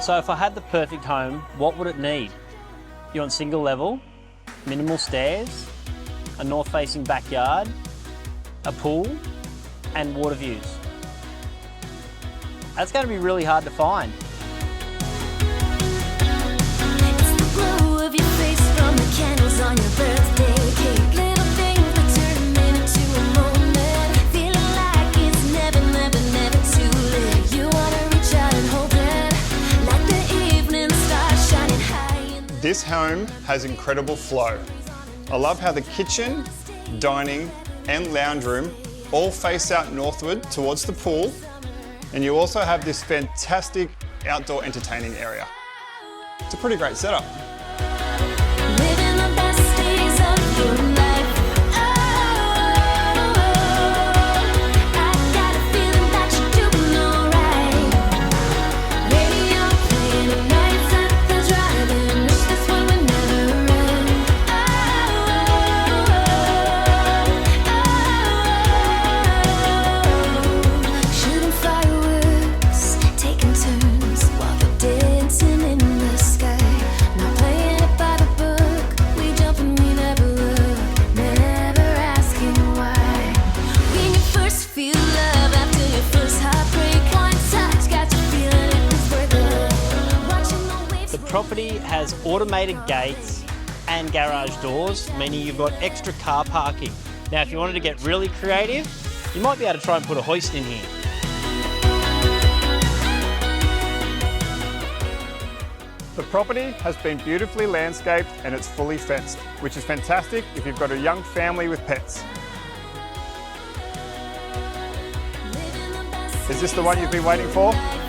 So if I had the perfect home, what would it need? You want single level, minimal stairs, a north-facing backyard, a pool, and water views. That's going to be really hard to find. It's the glow of your face from the candles on your birthday cake. Little things that turn a minute to a moment. Feeling like it's never, never, never too late. You want to reach out and hold it, like the evening stars shining high in the... This home has incredible flow. I love how the kitchen, dining and lounge room all face out northward towards the pool, and you also have this fantastic outdoor entertaining area. It's a pretty great setup. Living the best days of your life. I got a feeling that you're doing alright. Radio playing the nights at the drive-in. Wish this one would never end. Shooting fireworks, taking turns while they're dancing in the sky. Not playing it by the book, we jump and we never look, never asking why. When you first feel love after your first heartbreak, one touch got you feeling it was worth it. Watching the waves. The property has automated gates and garage doors, meaning you've got extra car parking. Now, if you wanted to get really creative, you might be able to try and put a hoist in here. The property has been beautifully landscaped and it's fully fenced, which is fantastic if you've got a young family with pets. Living the best Is this the one you've been waiting for? life.